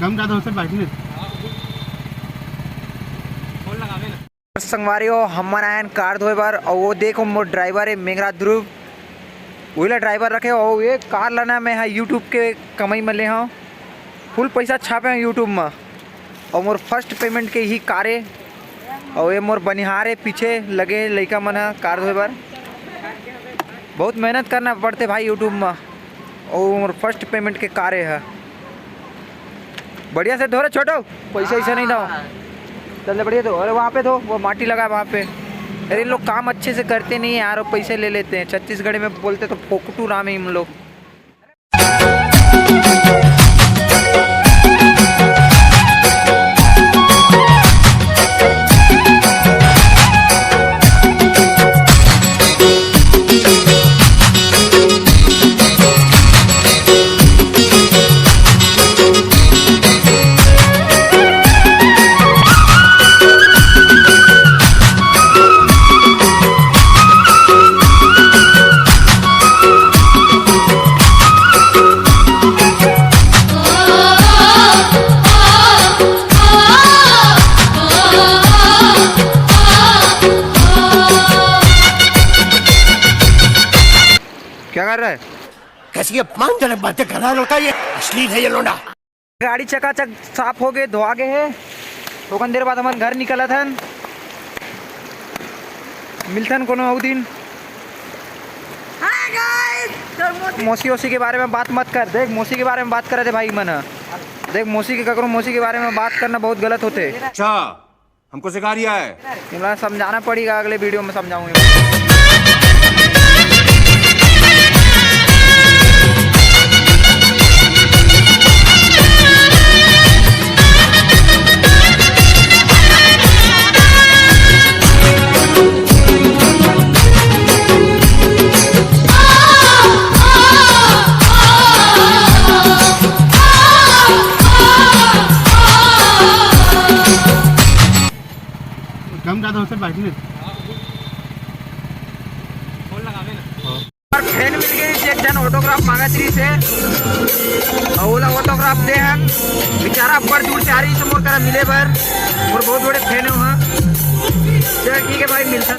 कम का तो उससे बैठने संगवारी हो हमन आयन कार धोए बार और वो देखो मोर ड्राइवर है मेघराज ध्रुव वही ड्राइवर रखे हो ये कार लाना मैं हाँ यूट्यूब के कमाई में ले हाँ फुल पैसा छापे हैं यूट्यूब में और मोर फर्स्ट पेमेंट के ही कार है और ये मोर बनिहार है पीछे लगे लड़का मन है कार धोए बार बहुत मेहनत करना पड़ते भाई यूट्यूब में और मोर फर्स्ट पेमेंट के कार है बढ़िया से धो रहे छोटो पैसा ऐसा नहीं दो चल बढ़िया दो अरे वहाँ पे दो वो माटी लगा वहाँ पे अरे इन लोग काम अच्छे से करते नहीं है यार और पैसे ले लेते हैं छत्तीसगढ़ में बोलते तो फोकटू राम है इन लोग। क्या कर रहा है? कैसी अपमानजनक बातें कर रहा है लड़का, ये अश्लील है ये लोंडा। गाड़ी चकाचक साफ हो गए धोआ गए है थोकन देर बाद हमारे घर निकला था मिलथन कोनो और दिन। मौसी वोसी के बारे में बात मत कर देख मौसी के बारे में बात करे थे भाई मन देख मौसी के ककरो मौसी के बारे में बात करना बहुत गलत होते। अच्छा हमको सिखा रिया है तुम्हारा समझाना पड़ेगा अगले वीडियो में समझाऊंगा। कम का तो उससे बैठने फैन मिल गई एक जन ऑटोग्राफ मांगा थी से ओला ऑटोग्राफ दे हम बेचारा बड़ दूर से आ रही से मोर करा मिले बर मोर बहुत बड़े फैन है वहाँ चल ठीक है भाई मिलता।